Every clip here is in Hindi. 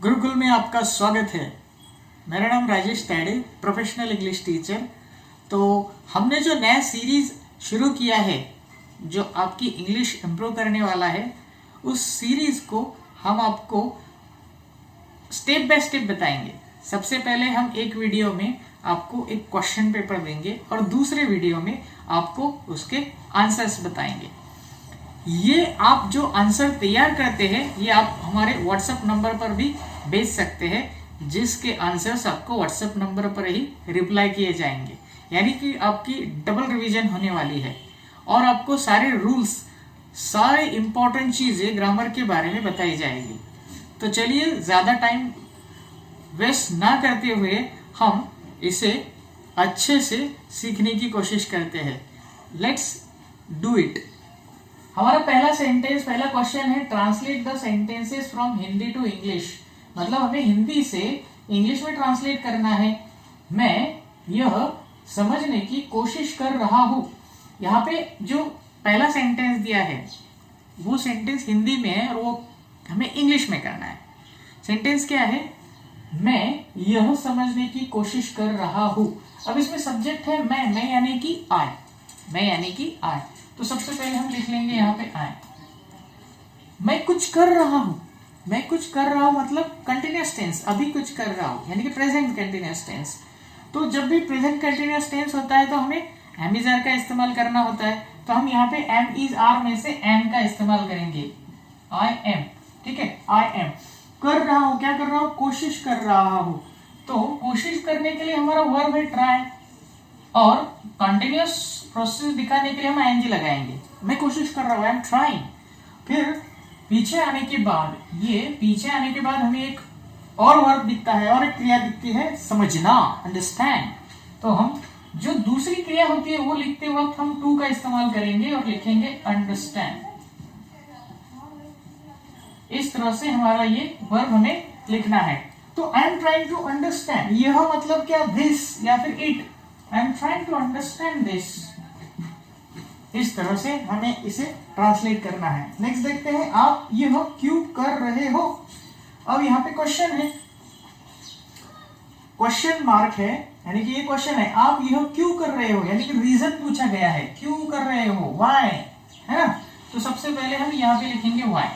गुरुकुल में आपका स्वागत है। मेरा नाम राजेश ताड़े, प्रोफेशनल इंग्लिश टीचर। तो हमने जो नया सीरीज़ शुरू किया है जो आपकी इंग्लिश इम्प्रूव करने वाला है, उस सीरीज़ को हम आपको स्टेप बाय स्टेप बताएंगे। सबसे पहले हम एक वीडियो में आपको एक क्वेश्चन पेपर देंगे और दूसरे वीडियो में आपको उसके आंसर्स बताएंगे। ये आप जो आंसर तैयार करते हैं ये आप हमारे व्हाट्सएप नंबर पर भी भेज सकते हैं, जिसके आंसर्स आपको व्हाट्सएप नंबर पर ही रिप्लाई किए जाएंगे। यानी कि आपकी डबल रिवीजन होने वाली है और आपको सारे रूल्स, सारे इंपॉर्टेंट चीज़ें ग्रामर के बारे में बताई जाएगी। तो चलिए ज़्यादा टाइम वेस्ट ना करते हुए हम इसे अच्छे से सीखने की कोशिश करते हैं। Let's do it. हमारा पहला क्वेश्चन है, translate the sentences from Hindi to English. मतलब हमें हिंदी से इंग्लिश में ट्रांसलेट करना है। मैं यह समझने की कोशिश कर रहा हूं। यहाँ पे जो पहला सेंटेंस दिया है वो सेंटेंस हिंदी में है और वो हमें इंग्लिश में करना है। सेंटेंस क्या है? मैं यह समझने की कोशिश कर रहा हूं। अब इसमें सब्जेक्ट है मैं यानी कि आई, मैं यानी कि आई। तो सबसे पहले हम लिख लेंगे यहाँ पे आई। मैं कुछ कर रहा हूं, मैं कुछ कर रहा हूं मतलब कंटिन्यूअस टेंस, अभी कुछ कर रहा हूं यानी कि प्रेजेंट कंटिन्यूअस टेंस। तो जब भी प्रेजेंट कंटिन्यूअस टेंस होता है तो हमें एम इज आर का इस्तेमाल करना होता है। तो हम यहाँ पे एम इज आर में से एम का इस्तेमाल करेंगे। आई एम, ठीक है, आई एम। कर रहा हूं, क्या कर रहा हूं? कोशिश कर रहा हूं। तो कोशिश करने के लिए हमारा वर्ब है ट्राई और कंटिन्यूअस प्रोसेस दिखाने के लिए हम आईएनजी लगाएंगे। मैं कोशिश कर रहा हूं, आई एम ट्राइंग। फिर पीछे आने के बाद हमें एक और वर्ब दिखता है और एक क्रिया दिखती है, समझना, अंडरस्टैंड। तो हम जो दूसरी क्रिया होती है वो लिखते वक्त हम टू का इस्तेमाल करेंगे और लिखेंगे अंडरस्टैंड। इस तरह से हमारा ये वर्ब हमें लिखना है। तो I am trying to understand, यह मतलब क्या? दिस या फिर it. I am trying to understand this. इस तरह से हमें इसे ट्रांसलेट करना है। नेक्स्ट देखते हैं, आप यह क्यों कर रहे हो। अब यहाँ पे क्वेश्चन है, क्वेश्चन मार्क है, यानी कि ये क्वेश्चन है, आप यह क्यों कर रहे हो, यानी कि रीजन पूछा गया है, क्यों कर रहे हो, व्हाई, है ना। तो सबसे पहले हम यहाँ पे लिखेंगे व्हाई।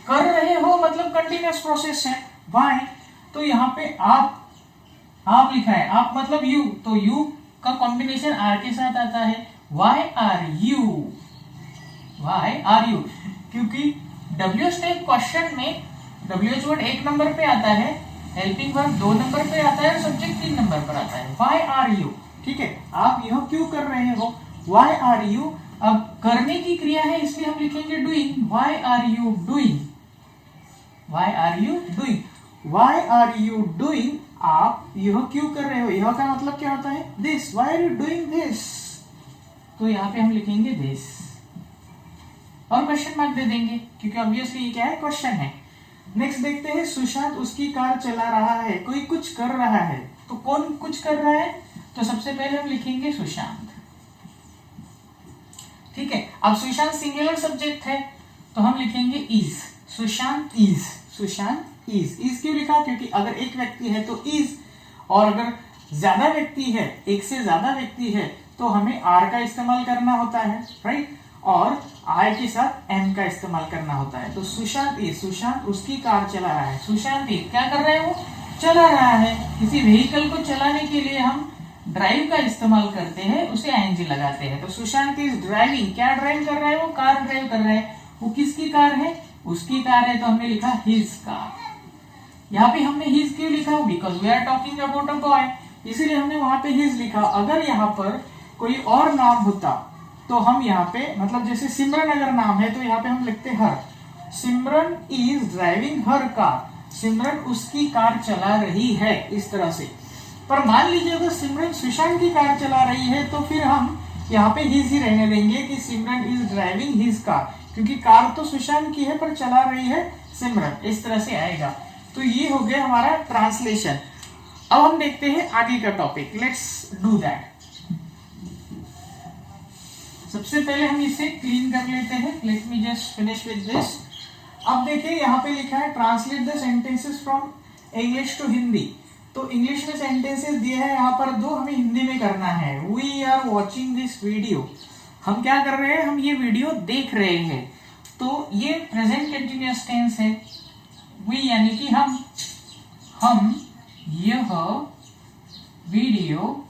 कर रहे हो मतलब कंटिन्यूअस प्रोसेस है, व्हाई। तो यहाँ पे आप लिखा है, आप मतलब यू, तो यू का कॉम्बिनेशन आर के साथ आता है। Why are you? Why are you? क्योंकि W स्टेप क्वेश्चन में WH वर्ड 1 नंबर पे आता है, हेल्पिंग वर्ब 2 नंबर पे आता है और सब्जेक्ट 3 नंबर पर आता है। Why are you? ठीक है, आप यह क्यों कर रहे हो, Why are you? अब करने की क्रिया है इसलिए हम लिखेंगे doing। Why are you doing? Why are you doing? Why are you doing? आप यह क्यों कर रहे हो, यह का मतलब क्या होता है? This. Why are you doing this? तो यहाँ पे हम लिखेंगे दिस और क्वेश्चन मार्क दे देंगे क्योंकि ऑब्वियसली ये क्या है, क्वेश्चन है। नेक्स्ट देखते हैं, सुशांत उसकी कार चला रहा है, कोई कुछ कर रहा है। तो कौन कुछ कर रहा है? तो सबसे पहले हम लिखेंगे सुशांत, ठीक है। अब सुशांत सिंगुलर सब्जेक्ट है तो हम लिखेंगे is. Sushant is, Sushant is क्यों लिखा? क्योंकि अगर एक व्यक्ति है तो इज, और अगर ज्यादा व्यक्ति है, एक से ज्यादा व्यक्ति है तो हमें आर का इस्तेमाल करना होता है, राइट, और आई के साथ एम का इस्तेमाल करना होता है। तो सुशांत इज, सुशांत उसकी कार चला रहा है। सुशांत इज क्या कर रहे हो? चला रहा है। किसी व्हीकल को चलाने के लिए हम ड्राइव का इस्तेमाल करते हैं, उसे आईएनजी लगाते हैं। तो सुशांत इज ड्राइविंग, क्या ड्राइव कर रहे हैं? वो कार ड्राइव कर रहे हैं। वो किसकी कार है? उसकी कार है, तो हमने लिखा हिज कार। यहाँ पे हमने हिज क्यों लिखा? Because we are talking about a boy, इसीलिए हमने वहां पे हिज लिखा। अगर यहाँ पर कोई और नाम होता तो हम यहाँ पे, मतलब जैसे सिमरन अगर नाम है तो यहाँ पे हम लिखते हर। सिमरन इज ड्राइविंग हर कार, सिमरन उसकी कार चला रही है, इस तरह से। पर मान लीजिए अगर सिमरन सुशांत की कार चला रही है तो फिर हम यहाँ पे हिज ही रहने देंगे कि सिमरन इज ड्राइविंग हिज कार, क्योंकि कार तो सुशांत की है पर चला रही है सिमरन, इस तरह से आएगा। तो ये हो गया हमारा ट्रांसलेशन। अब हम देखते हैं आगे का टॉपिक, लेट्स डू दैट। सबसे पहले हम इसे क्लीन कर लेते हैं। Let me just finish with this. अब देखिए यहाँ पे लिखा है translate the sentences from English to Hindi. तो इंग्लिश में सेंटेंसेस दिए हैं यहाँ पर दो, हमें हिंदी में करना है। We are watching this video, हम क्या कर रहे हैं, हम ये वीडियो देख रहे हैं। तो ये प्रेजेंट कंटिन्यूअस टेंस है। वी यानी कि हम यह वीडियो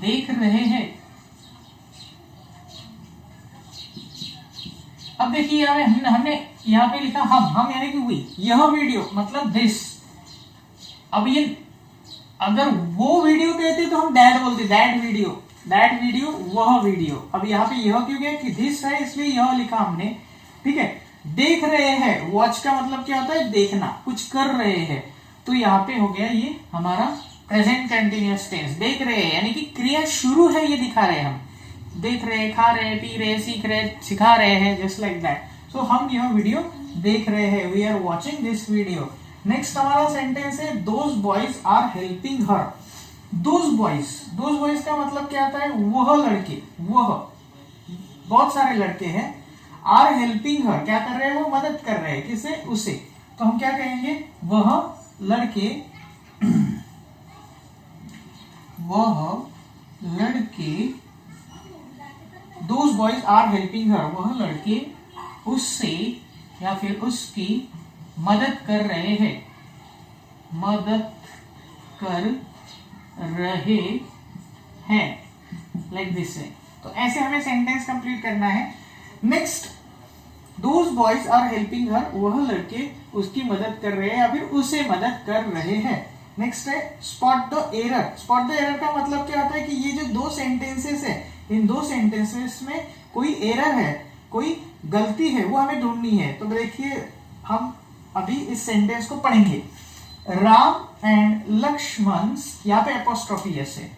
देख रहे हैं। अब देखिए हमने यहाँ पे लिखा हम यानी कि वी, यह वीडियो मतलब दिस। अब ये अगर वो वीडियो कहते तो हम दैट बोलते, दैट वीडियो वह वीडियो। अब यहाँ पे यह क्यों गया कि दिस है इसलिए यह लिखा हमने, ठीक है। देख रहे हैं, वॉच का मतलब क्या होता है, देखना, कुछ कर रहे हैं। तो यहाँ पे हो गया ये हमारा प्रेजेंट कंटिन्यूअस टेंस। देख रहे हैं यानी कि क्रिया शुरू है, ये दिखा रहे हैं हम, देख रहे, खा रहे, पी रहे, सीख रहे, सिखा रहे हैं, जस्ट लाइक दैट। सो हम यह वीडियो देख रहे हैं, we are watching this video. Next हमारा सेंटेंस है those boys are helping her. Those boys का मतलब क्या आता है, वह लड़के, वह बहुत सारे लड़के हैं। आर हेल्पिंग हर, क्या कर रहे हैं, वो मदद कर रहे हैं, किसे, उसे। तो हम क्या कहेंगे, वह लड़के those boys are helping her, वह लड़के उससे या फिर उसकी मदद कर रहे हैं, लाइक दिस है। तो ऐसे हमें सेंटेंस कंप्लीट करना है। Next, those boys are helping her, वह लड़के उसकी मदद कर रहे हैं या फिर उसे मदद कर रहे हैं। नेक्स्ट है spot the error. Spot the error का मतलब क्या होता है कि ये जो दो सेंटेंसेस है, इन दो सेंटेंसेस में कोई एरर है, कोई गलती है, वो हमें ढूंढनी है। तो देखिए हम अभी इस सेंटेंस को पढ़ेंगे। राम एंड लक्ष्मण, यहाँ पे एपोस्ट्रोफी एस है,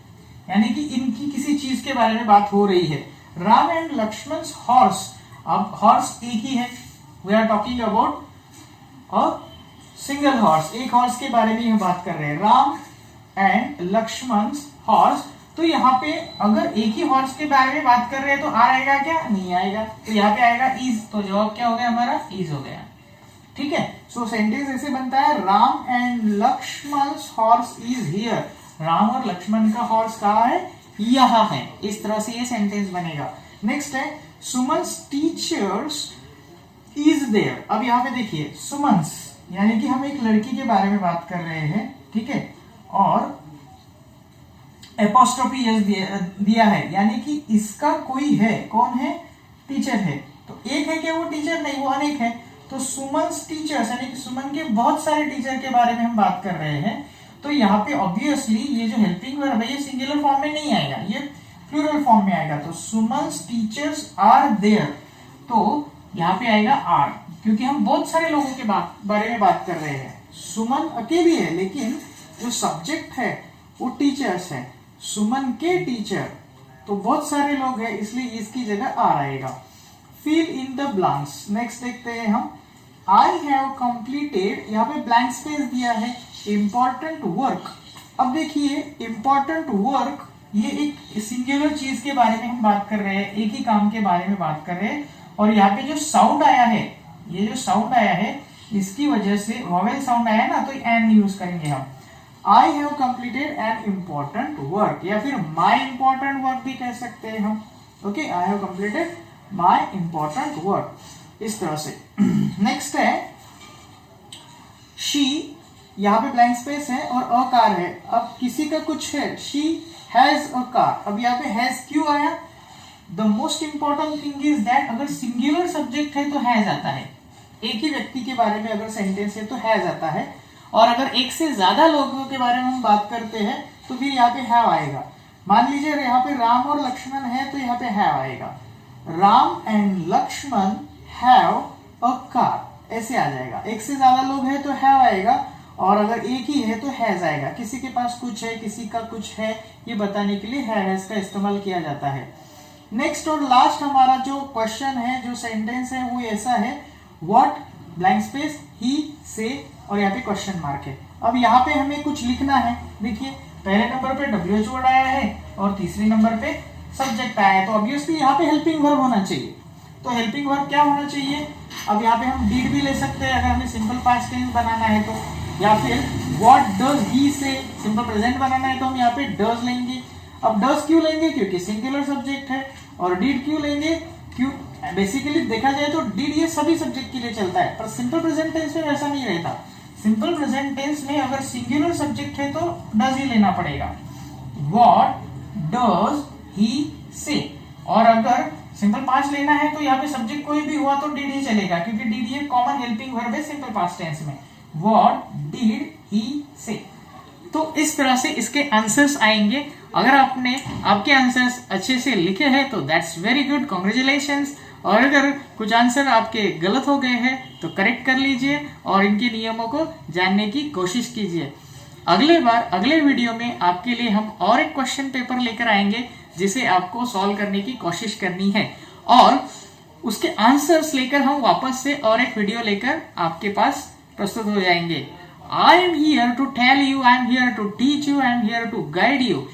यानी कि इनकी किसी चीज के बारे में बात हो रही है। राम एंड लक्ष्मण हॉर्स, अब हॉर्स एक ही है, we are talking about a single horse, एक हॉर्स के बारे में हम बात कर रहे हैं। राम एंड लक्ष्मण हॉर्स, तो यहाँ पे अगर एक ही हॉर्स के बारे में बात कर रहे हैं तो आर आएगा क्या, नहीं आएगा। तो यहाँ पे आएगा इज, तो जवाब क्या हो गया हमारा, इज हो गया, ठीक है। सो सेंटेंस ऐसे बनता है, Ram and Lakshman horse is here. Ram और लक्ष्मण का हॉर्स कहाँ है, यहाँ है। इस तरह से ये सेंटेंस बनेगा। नेक्स्ट है सुमन्स टीचर्स इज देयर। अब यहाँ पे देखिए सुमन्स यानी कि हम एक लड़की के बारे में बात कर रहे हैं, ठीक है, और एपोस्ट्रोफी एस दिया है, यानी कि इसका कोई है, कौन है, टीचर है। तो एक है क्या वो टीचर, नहीं, वो अनेक है। तो सुमन्स टीचर्स यानी कि सुमन के बहुत सारे टीचर के बारे में हम बात कर रहे हैं। तो यहाँ पे ऑब्वियसली ये जो हेल्पिंग वर्ब है ये सिंगुलर फॉर्म में नहीं आएगा, ये प्लूरल फॉर्म में आएगा। तो सुमन्स टीचर्स आर देयर, तो यहाँ पे आएगा आर, क्योंकि हम बहुत सारे लोगों के बारे में बात कर रहे हैं। सुमन अकेली है लेकिन जो सब्जेक्ट है वो टीचर्स है, सुमन के टीचर, तो बहुत सारे लोग हैं, इसलिए इसकी जगह आर आएगा। Fill in the blanks. Next देखते हैं हम, आई हैव कंप्लीटेड, यहाँ पे ब्लैंक स्पेस दिया है, इंपॉर्टेंट वर्क। अब देखिए इंपॉर्टेंट वर्क, ये एक सिंगुलर चीज के बारे में हम बात कर रहे हैं, एक ही काम के बारे में बात कर रहे हैं। और यहाँ पे जो साउंड आया है, ये जो साउंड आया है इसकी वजह से वॉवेल साउंड आया ना, तो एन यूज करेंगे हम। I have completed an important work, या फिर माई इम्पॉर्टेंट वर्क भी कह सकते हैं हम। Okay, I have completed my important work, इस तरह से। नेक्स्ट है शी, यहाँ पे ब्लैंक स्पेस है और अ कार है। अब किसी का कुछ है, शी हैज अ कार। अब यहाँ पे हैज क्यों आया, the most important thing is that अगर सिंगुलर सब्जेक्ट है तो हैज आता है, एक ही व्यक्ति के बारे में अगर सेंटेंस है तो हैज आता है, और अगर एक से ज्यादा लोगों के बारे में हम बात करते हैं तो फिर यहाँ पे हैव आएगा। मान लीजिए यहाँ पे राम और लक्ष्मण है तो यहाँ पे हैव आएगा, Ram and Lakshman have a car, ऐसे आ जाएगा। एक से ज्यादा लोग हैं तो हैव आएगा, और अगर एक ही है तो हैज आएगा। किसी के पास कुछ है, किसी का कुछ है, ये बताने के लिए हैज का इस्तेमाल किया जाता है। नेक्स्ट और लास्ट हमारा जो क्वेश्चन है, जो सेंटेंस है, वो ऐसा है, व्हाट ब्लैंक स्पेस ही से, और यहाँ पे क्वेश्चन मार्क है। अब यहाँ पे हमें कुछ लिखना है। देखिए पहले नंबर पे WHO वर्ड आया है और तीसरे नंबर पे सब्जेक्ट आया है, तो ऑब्वियसली यहाँ पे हेल्पिंग वर्ब होना चाहिए। तो हेल्पिंग वर्ब क्या होना चाहिए? अब यहाँ पे हम डिड भी ले सकते हैं अगर हमें सिंपल पास्ट टेंस बनाना है तो, या फिर व्हाट डज ही से सिंपल प्रेजेंट बनाना है तो हम यहाँ पे डज लेंगे। अब डज क्यों लेंगे? क्योंकि सिंगुलर सब्जेक्ट है। और डिड क्यों लेंगे? क्यों बेसिकली देखा जाए तो डिड ये सभी सब्जेक्ट के लिए चलता है, पर सिंपल प्रेजेंट टेंस में वैसा नहीं रहता। सिंपल प्रेजेंट टेंस में अगर सिंगुलर सब्जेक्ट है तो डज ही लेना पड़ेगा, व्हाट डज ही से। और अगर सिंपल पास्ट लेना है तो यहाँ पे सब्जेक्ट कोई भी हुआ तो डिड ही चलेगा, क्योंकि डिड ये कॉमन हेल्पिंग वर्ब है सिंपल पास्ट टेंस में। व्हाट डिड ही से। तो इस तरह से इसके आंसर्स आएंगे। अगर आपके आंसर्स अच्छे से लिखे हैं तो दैट्स वेरी गुड, कॉन्ग्रेचुलेशंस। और अगर कुछ आंसर आपके गलत हो गए हैं तो करेक्ट कर लीजिए और इनके नियमों को जानने की कोशिश कीजिए। अगले वीडियो में आपके लिए हम और एक क्वेश्चन पेपर लेकर आएंगे जिसे आपको सॉल्व करने की कोशिश करनी है, और उसके आंसर्स लेकर हम वापस से और एक वीडियो लेकर आपके पास प्रस्तुत हो जाएंगे। I am here to tell you, I am here to teach you, I am here to guide you.